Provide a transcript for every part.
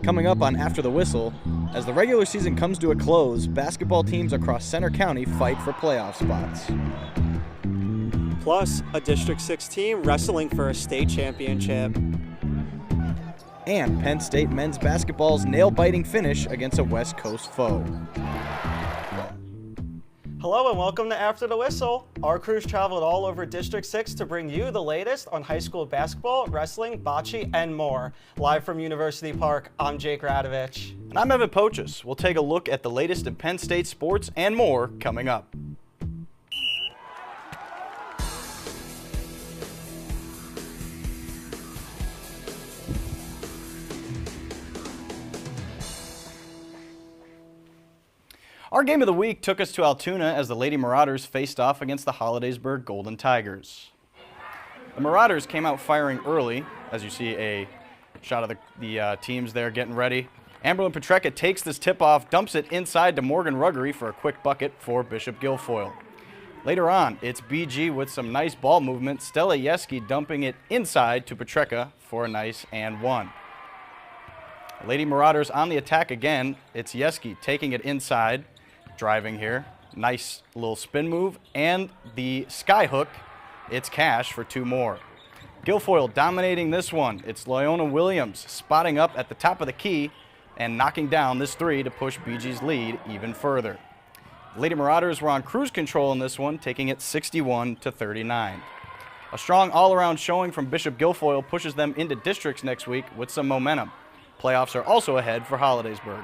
Coming up on After the Whistle, as the regular season comes to a close, basketball teams across Center County fight for playoff spots. Plus, a District 6 team wrestling for a state championship. And Penn State men's basketball's nail-biting finish against a West Coast foe. Hello and welcome to After the Whistle. Our crews traveled all over District 6 to bring you the latest on high school basketball, wrestling, bocce, and more. Live from University Park, I'm Jake Radovich. And I'm Evan Pochus. We'll take a look at the latest in Penn State sports and more coming up. Our game of the week took us to Altoona as the Lady Marauders faced off against the Hollidaysburg Golden Tigers. The Marauders came out firing early, as you see a shot of the teams there getting ready. Amberlyn Petreka takes this tip-off, dumps it inside to Morgan Ruggery for a quick bucket for Bishop Guilfoyle. Later on, it's BG with some nice ball movement, Stella Yeski dumping it inside to Petreka for a nice and one. Lady Marauders on the attack again. It's Yeski taking it inside. Driving here, nice little spin move, and the sky hook, it's cash for two more. Guilfoyle dominating this one. It's Leona Williams spotting up at the top of the key and knocking down this three to push BG's lead even further. The Lady Marauders were on cruise control in this one, taking it 61-39. A strong all-around showing from Bishop Guilfoyle pushes them into districts next week with some momentum. Playoffs are also ahead for Hollidaysburg.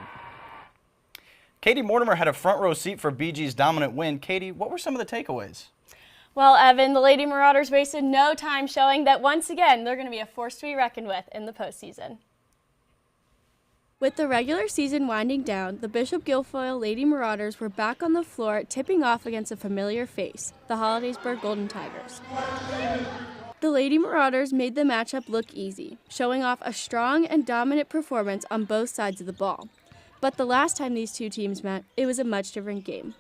Katie Mortimer had a front row seat for BG's dominant win. Katie, what were some of the takeaways? Well, Evan, the Lady Marauders wasted no time showing that once again they're going to be a force to be reckoned with in the postseason. With the regular season winding down, the Bishop Guilfoyle Lady Marauders were back on the floor tipping off against a familiar face, the Hollidaysburg Golden Tigers. The Lady Marauders made the matchup look easy, showing off a strong and dominant performance on both sides of the ball. But the last time these two teams met, it was a much different game.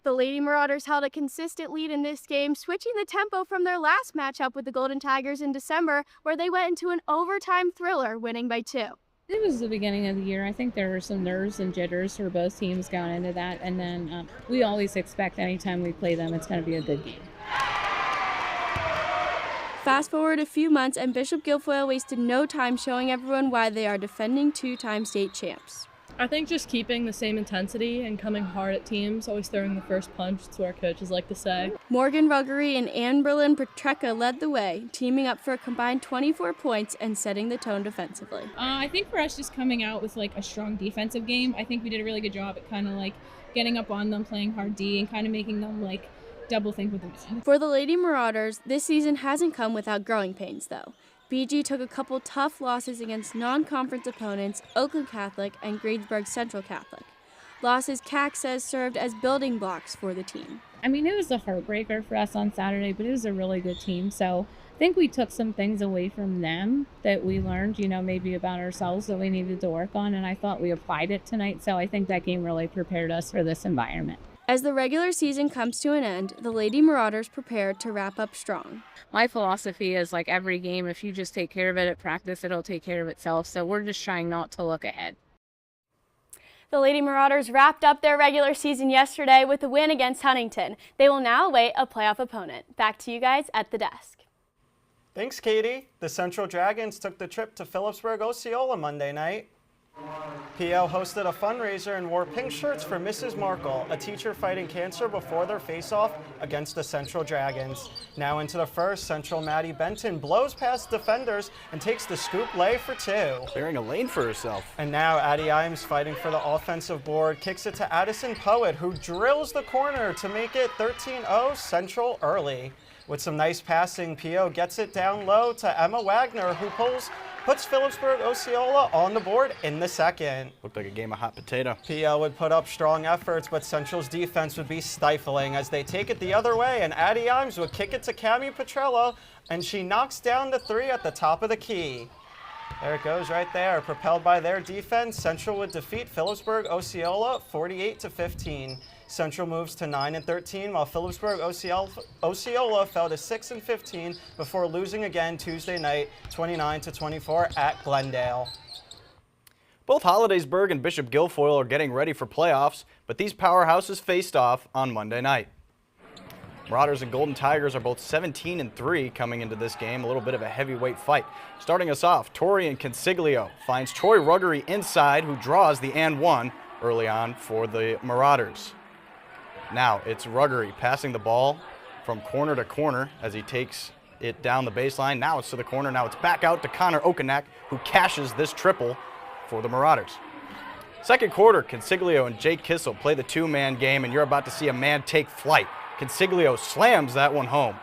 The Lady Marauders held a consistent lead in this game, switching the tempo from their last matchup with the Golden Tigers in December, where they went into an overtime thriller, winning by 2. It was the beginning of the year. I think there were some nerves and jitters for both teams going into that, and then we always expect anytime we play them, it's going to be a good game. Fast forward a few months, and Bishop Guilfoyle wasted no time showing everyone why they are defending two-time state champs. I think just keeping the same intensity and coming hard at teams, always throwing the first punch, that's what our coaches like to say. Morgan Ruggery and Amberlyn Petreka led the way, teaming up for a combined 24 points and setting the tone defensively. I think for us just coming out with like a strong defensive game, I think we did a really good job at kind of like getting up on them, playing hard D, and kind of making them like double think with them. For the Lady Marauders, this season hasn't come without growing pains though. BG took a couple tough losses against non-conference opponents, Oakland Catholic and Greensburg Central Catholic. Losses CAC says served as building blocks for the team. I mean, it was a heartbreaker for us on Saturday, but it was a really good team. So I think we took some things away from them that we learned, maybe about ourselves that we needed to work on, and I thought we applied it tonight. So I think that game really prepared us for this environment. As the regular season comes to an end, the Lady Marauders prepared to wrap up strong. My philosophy is like every game, if you just take care of it at practice, it'll take care of itself. So we're just trying not to look ahead. The Lady Marauders wrapped up their regular season yesterday with a win against Huntington. They will now await a playoff opponent. Back to you guys at the desk. Thanks, Katie. The Central Dragons took the trip to Phillipsburg, Osceola Monday night. PL hosted a fundraiser and wore pink shirts for Mrs. Markle, a teacher fighting cancer, before their face-off against the Central Dragons. Now into the first, Central Maddie Benton blows past defenders and takes the scoop lay for 2. Clearing a lane for herself. And now Addie Imes, fighting for the offensive board, kicks it to Addison Poet, who drills the corner to make it 13-0 Central early. With some nice passing, PO gets it down low to Emma Wagner, who puts Phillipsburg Osceola on the board in the second. Looked like a game of hot potato. PL would put up strong efforts, but Central's defense would be stifling as they take it the other way, and Addie Imes would kick it to Cami Petrella, and she knocks down the 3 at the top of the key. There it goes right there. Propelled by their defense, Central would defeat Phillipsburg Osceola 48-15. Central moves to 9-13, while Phillipsburg Osceola fell to 6-15 before losing again Tuesday night, 29-24 at Glendale. Both Hollidaysburg and Bishop Guilfoyle are getting ready for playoffs, but these powerhouses faced off on Monday night. Marauders and Golden Tigers are both 17-3 coming into this game, a little bit of a heavyweight fight. Starting us off, Torian Consiglio finds Troy Ruggery inside, who draws the and one early on for the Marauders. Now it's Ruggery passing the ball from corner to corner as he takes it down the baseline. Now it's to the corner. Now it's back out to Connor Okanak, who cashes this triple for the Marauders. Second quarter, Consiglio and Jake Kissel play the two-man game, and you're about to see a man take flight. Consiglio slams that one home.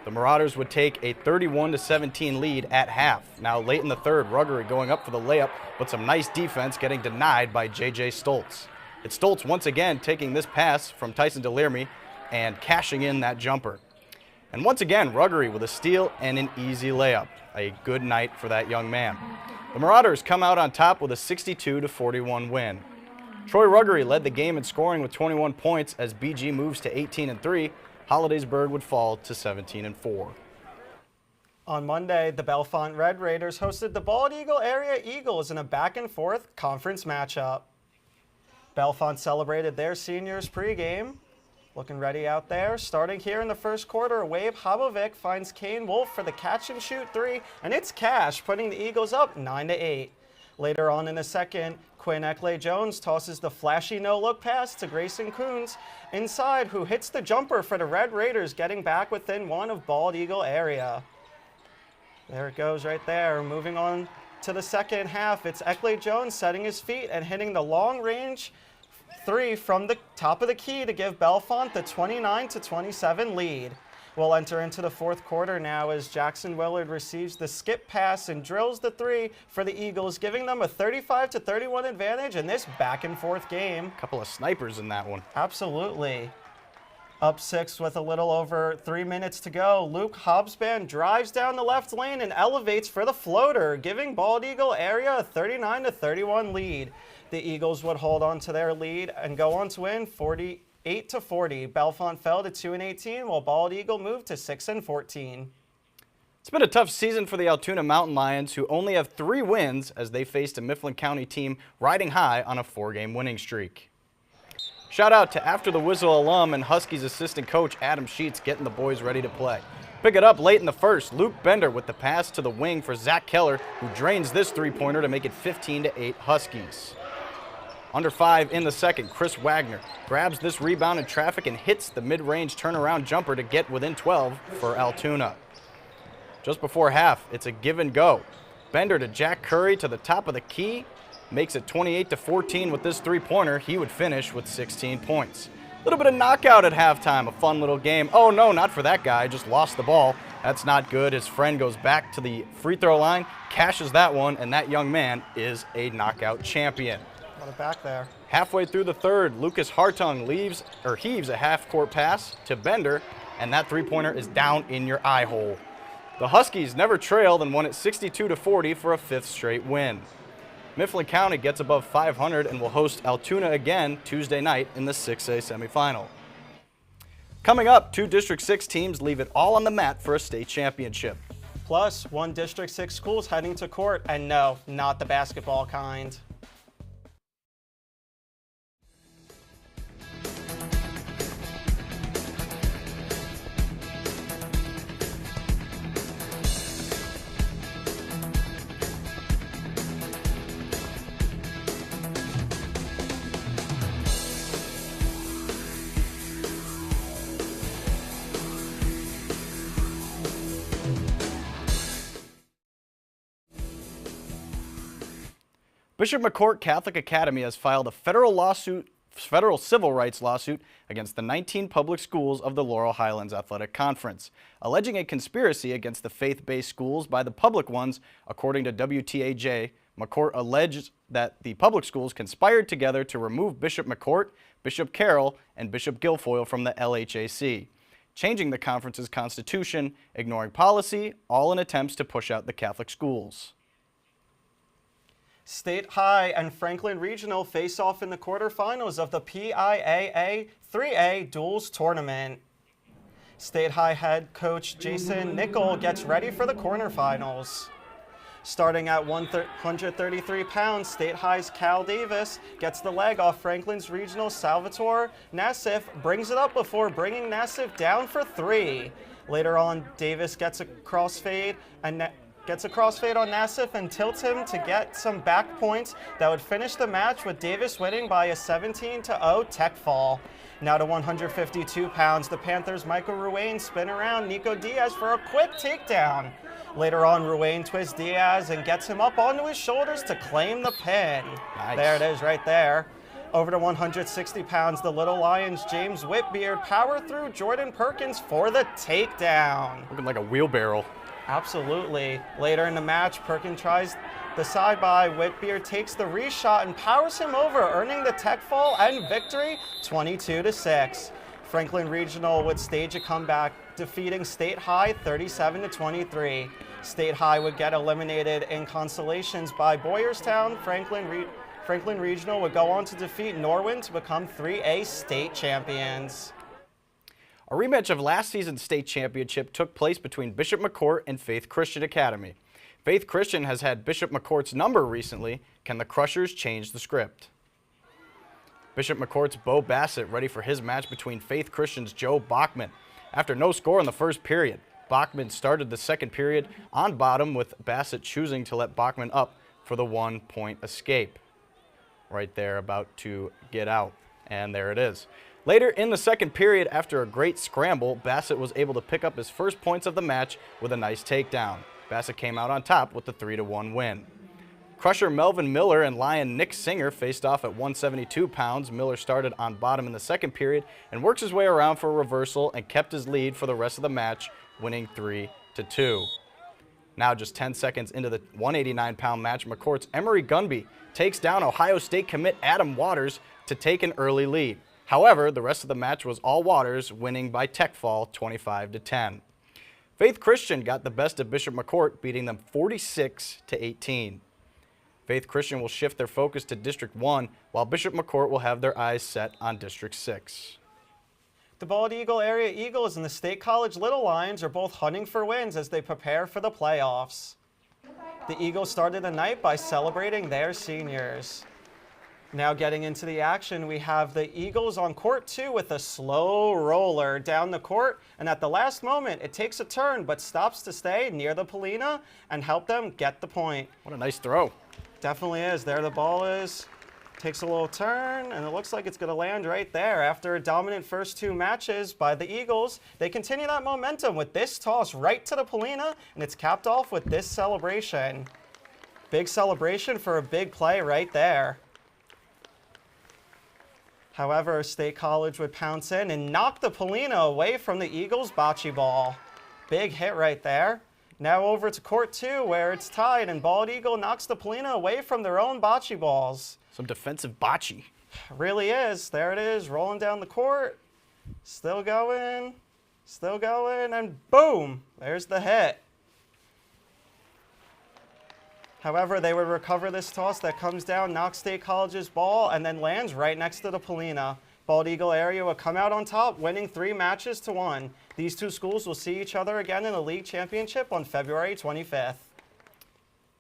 The Marauders would take a 31-17 lead at half. Now late in the third, Ruggery going up for the layup, but some nice defense getting denied by J.J. Stoltz. It's Stoltz once again taking this pass from Tyson Delirme and cashing in that jumper. And once again, Ruggery with a steal and an easy layup. A good night for that young man. The Marauders come out on top with a 62-41 win. Troy Ruggery led the game in scoring with 21 points as BG moves to 18-3. Hollidaysburg would fall to 17-4. On Monday, the Bellefonte Red Raiders hosted the Bald Eagle Area Eagles in a back-and-forth conference matchup. Bellefonte celebrated their seniors pregame. Looking ready out there. Starting here in the first quarter, Wade Habovic finds Kane Wolf for the catch-and-shoot three, and it's cash, putting the Eagles up 9-8. Later on in the second, Quinn Eckley-Jones tosses the flashy no-look pass to Grayson Coons inside, who hits the jumper for the Red Raiders, getting back within one of Bald Eagle area. There it goes right there. Moving on to the second half, it's Eckley-Jones setting his feet and hitting the long-range three from the top of the key to give Bellefonte the 29-27 lead. We'll enter into the fourth quarter now as Jackson Willard receives the skip pass and drills the three for the Eagles, giving them a 35-31 advantage in this back-and-forth game. A couple of snipers in that one. Absolutely. Up 6 with a little over 3 minutes to go. Luke Hobsbawm drives down the left lane and elevates for the floater, giving Bald Eagle Area a 39-31 lead. The Eagles would hold on to their lead and go on to win 48-40. Bellefonte fell to 2-18, while Bald Eagle moved to 6-14. It's been a tough season for the Altoona Mountain Lions, who only have 3 wins as they faced a Mifflin County team riding high on a 4-game winning streak. Shout out to After the Whistle alum and Huskies assistant coach Adam Sheets getting the boys ready to play. Pick it up late in the first. Luke Bender with the pass to the wing for Zach Keller, who drains this three-pointer to make it 15-8 Huskies. Under 5 in the second, Chris Wagner grabs this rebound in traffic and hits the mid-range turnaround jumper to get within 12 for Altoona. Just before half, it's a give and go. Bender to Jack Curry to the top of the key, makes it 28-14 with this three-pointer. He would finish with 16 points. A little bit of knockout at halftime, a fun little game. Oh no, not for that guy, just lost the ball. That's not good. His friend goes back to the free throw line, cashes that one, and that young man is a knockout champion. Got it back there. Halfway through the third, Lucas Hartung heaves a half-court pass to Bender, and that three-pointer is down in your eye hole. The Huskies never trailed and won it 62-40 for a 5th straight win. Mifflin County gets above 500 and will host Altoona again Tuesday night in the 6A semifinal. Coming up, 2 District 6 teams leave it all on the mat for a state championship. Plus, 1 District 6 school's heading to court, and no, not the basketball kind. Bishop McCourt Catholic Academy has filed a federal civil rights lawsuit against the 19 public schools of the Laurel Highlands Athletic Conference, alleging a conspiracy against the faith-based schools by the public ones. According to WTAJ, McCourt alleged that the public schools conspired together to remove Bishop McCourt, Bishop Carroll, and Bishop Guilfoyle from the LHAC, changing the conference's constitution, ignoring policy, all in attempts to push out the Catholic schools. State High and Franklin Regional face off in the quarterfinals of the PIAA 3A Duels Tournament. State High head coach Jason Nickel gets ready for the quarterfinals. Starting at 133 pounds, State High's Cal Davis gets the leg off Franklin's Regional Salvatore Nassif, brings it up before bringing Nassif down for 3. Later on, Davis gets a crossfade on Nassif and tilts him to get some back points that would finish the match with Davis winning by a 17-0 tech fall. Now to 152 pounds, the Panthers' Michael Ruane spin around Nico Diaz for a quick takedown. Later on, Ruane twists Diaz and gets him up onto his shoulders to claim the pin. Nice. There it is right there. Over to 160 pounds, the Little Lions' James Whitbeard power through Jordan Perkins for the takedown. Looking like a wheelbarrow. Absolutely. Later in the match, Perkins tries the side by. Whitbeard takes the reshot and powers him over, earning the tech fall and victory 22-6. Franklin Regional would stage a comeback, defeating State High 37-23. State High would get eliminated in consolations by Boyerstown. Franklin Regional would go on to defeat Norwin to become 3A state champions. A rematch of last season's state championship took place between Bishop McCourt and Faith Christian Academy. Faith Christian has had Bishop McCourt's number recently. Can the Crushers change the script? Bishop McCourt's Bo Bassett ready for his match between Faith Christian's Joe Bachman. After no score in the first period, Bachman started the second period on bottom, with Bassett choosing to let Bachman up for the 1-point escape. Right there, about to get out, and there it is. Later in the second period, after a great scramble, Bassett was able to pick up his first points of the match with a nice takedown. Bassett came out on top with the 3-1 win. Crusher Melvin Miller and Lion Nick Singer faced off at 172 pounds. Miller started on bottom in the second period and works his way around for a reversal and kept his lead for the rest of the match, winning 3-2. Now just 10 seconds into the 189-pound match, McCourt's Emery Gunby takes down Ohio State commit Adam Waters to take an early lead. However, the rest of the match was all Waters, winning by tech fall 25-10. Faith Christian got the best of Bishop McCourt, beating them 46-18. Faith Christian will shift their focus to District 1, while Bishop McCourt will have their eyes set on District 6. The Bald Eagle Area Eagles and the State College Little Lions are both hunting for wins as they prepare for the playoffs. The Eagles started the night by celebrating their seniors. Now getting into the action, we have the Eagles on court 2 with a slow roller down the court, and at the last moment it takes a turn but stops to stay near the Polina and help them get the point. What a nice throw. Definitely is. There the ball is. Takes a little turn, and it looks like it's going to land right there. After a dominant first 2 matches by the Eagles, they continue that momentum with this toss right to the Polina, and it's capped off with this celebration. Big celebration for a big play right there. However, State College would pounce in and knock the Polina away from the Eagles' bocce ball. Big hit right there. Now over to court 2, where it's tied, and Bald Eagle knocks the Polina away from their own bocce balls. Some defensive bocce. Really is. There it is, rolling down the court. Still going, and boom, there's the hit. However, they would recover this toss that comes down, knocks State College's ball, and then lands right next to the Polina. Bald Eagle area will come out on top, winning 3 matches to 1. These 2 schools will see each other again in the league championship on February 25th.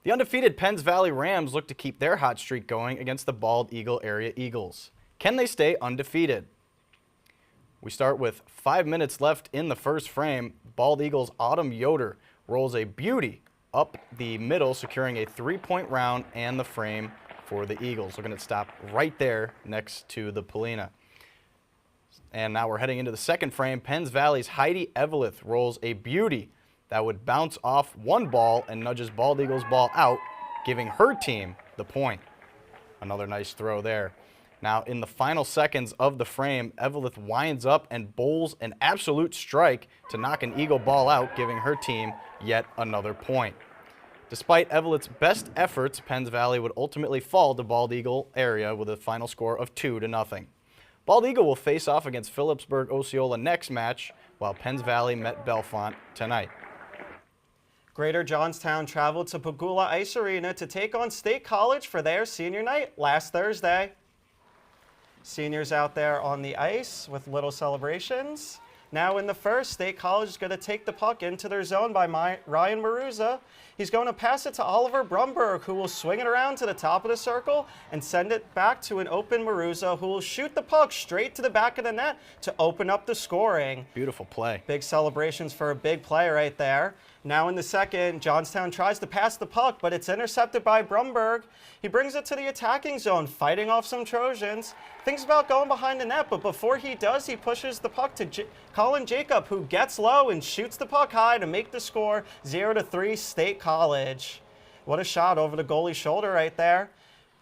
The undefeated Penns Valley Rams look to keep their hot streak going against the Bald Eagle area Eagles. Can they stay undefeated? We start with 5 minutes left in the first frame. Bald Eagles' Autumn Yoder rolls a beauty up the middle, securing a 3-point round and the frame for the Eagles. Looking at stop right there next to the Polina. And now we're heading into the second frame. Penns Valley's Heidi Eveleth rolls a beauty that would bounce off one ball and nudges Bald Eagle's ball out, giving her team the point. Another nice throw there. Now in the final seconds of the frame, Eveleth winds up and bowls an absolute strike to knock an Eagle ball out, giving her team yet another point. Despite Eveleth's best efforts, Penns Valley would ultimately fall to Bald Eagle area with a final score of 2-0. Bald Eagle will face off against Phillipsburg Osceola next match, while Penns Valley met Bellefonte tonight. Greater Johnstown traveled to PIAA Ice Arena to take on State College for their senior night last Thursday. Seniors out there on the ice with little celebrations. Now in the first, State College is going to take the puck into their zone by Ryan Maruza. He's going to pass it to Oliver Brumberg, who will swing it around to the top of the circle and send it back to an open Maruza, who will shoot the puck straight to the back of the net to open up the scoring. Beautiful play. Big celebrations for a big play right there. Now in the second, Johnstown tries to pass the puck, but it's intercepted by Brumberg. He brings it to the attacking zone, fighting off some Trojans. Thinks about going behind the net, but before he does, he pushes the puck to Colin Jacob, who gets low and shoots the puck high to make the score 0-3 State College. What a shot over the goalie's shoulder right there.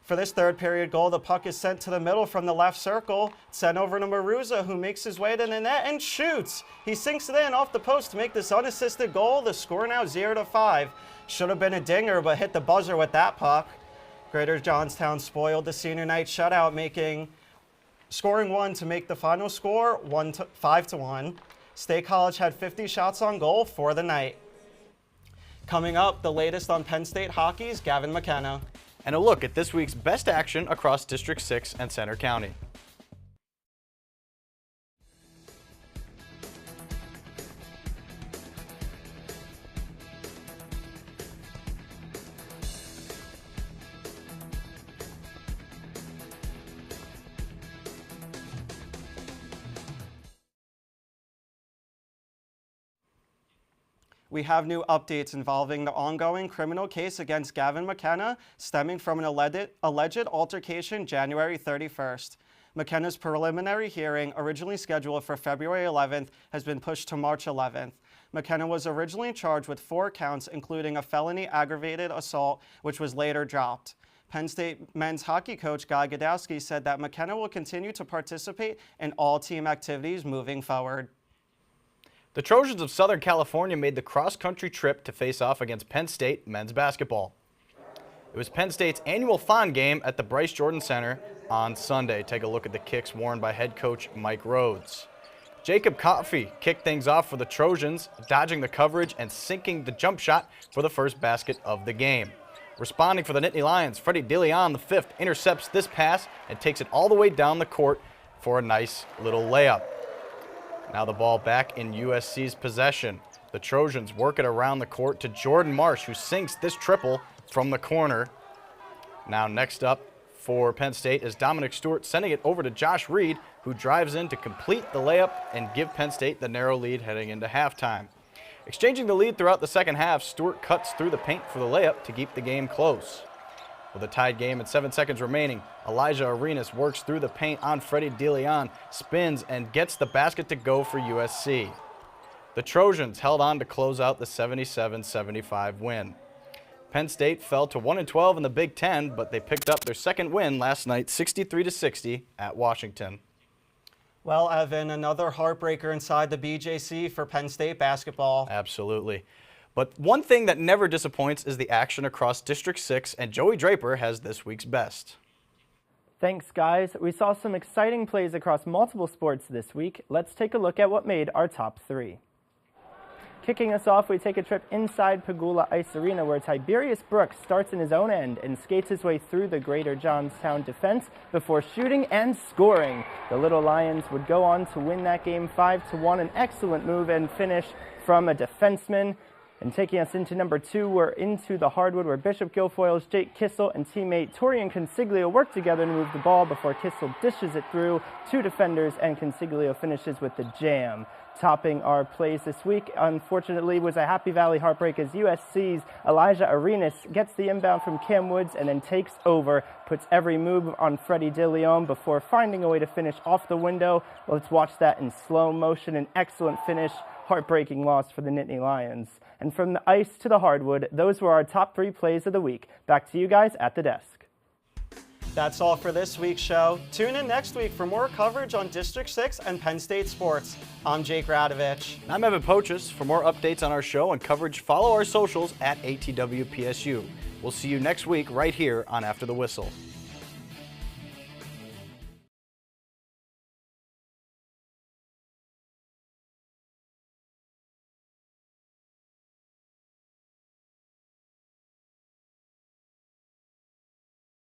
For this third period goal, the puck is sent to the middle from the left circle, sent over to Maruza, who makes his way to the net and shoots. He sinks it in off the post to make this unassisted goal. The score now 0-5. Should have been a dinger, but hit the buzzer with that puck. Greater Johnstown spoiled the senior night shutout, scoring one to make the final score 5-1. State College had 50 shots on goal for the night. Coming up, the latest on Penn State hockey's Gavin McKenna. And a look at this week's best action across District 6 and Center County. We have new updates involving the ongoing criminal case against Gavin McKenna stemming from an alleged altercation January 31st. McKenna's preliminary hearing, originally scheduled for February 11th, has been pushed to March 11th. McKenna was originally charged with 4 counts, including a felony aggravated assault, which was later dropped. Penn State men's hockey coach Guy Godowski said that McKenna will continue to participate in all team activities moving forward. The Trojans of Southern California made the cross-country trip to face off against Penn State men's basketball. It was Penn State's annual Fawn game at the Bryce Jordan Center on Sunday. Take a look at the kicks worn by head coach Mike Rhodes. Jacob Coffey kicked things off for the Trojans, dodging the coverage and sinking the jump shot for the first basket of the game. Responding for the Nittany Lions, Freddie DeLeon, the 5th, intercepts this pass and takes it all the way down the court for a nice little layup. Now the ball back in USC's possession. The Trojans work it around the court to Jordan Marsh, who sinks this triple from the corner. Now next up for Penn State is Dominic Stewart, sending it over to Josh Reed, who drives in to complete the layup and give Penn State the narrow lead heading into halftime. Exchanging the lead throughout the second half, Stewart cuts through the paint for the layup to keep the game close. With a tied game and 7 seconds remaining, Elijah Arenas works through the paint on Freddie DeLeon, spins, and gets the basket to go for USC. The Trojans held on to close out the 77-75 win. Penn State fell to 1-12 in the Big Ten, but they picked up their second win last night, 63-60 at Washington. Well, Evan, another heartbreaker inside the BJC for Penn State basketball. Absolutely. But one thing that never disappoints is the action across District 6, and Joey Draper has this week's best. Thanks, guys. We saw some exciting plays across multiple sports this week. Let's take a look at what made our top 3. Kicking us off, we take a trip inside PIAA Ice Arena, where Tiberius Brooks starts in his own end and skates his way through the Greater Johnstown defense before shooting and scoring. The Little Lions would go on to win that game 5-1, an excellent move and finish from a defenseman. And taking us into number 2, we're into the hardwood, where Bishop Guilfoyle's Jake Kissel and teammate Torian Consiglio work together to move the ball before Kissel dishes it through 2 defenders, and Consiglio finishes with the jam. Topping our plays this week, unfortunately, was a Happy Valley heartbreak as USC's Elijah Arenas gets the inbound from Cam Woods and then takes over, puts every move on Freddie DeLeon before finding a way to finish off the window. Let's watch that in slow motion. An excellent finish. Heartbreaking loss for the Nittany Lions. And from the ice to the hardwood, those were our top 3 plays of the week. Back to you guys at the desk. That's all for this week's show. Tune in next week for more coverage on District 6 and Penn State sports. I'm Jake Radovich. I'm Evan Pochus. For more updates on our show and coverage, follow our socials at ATWPSU. We'll see you next week right here on After the Whistle.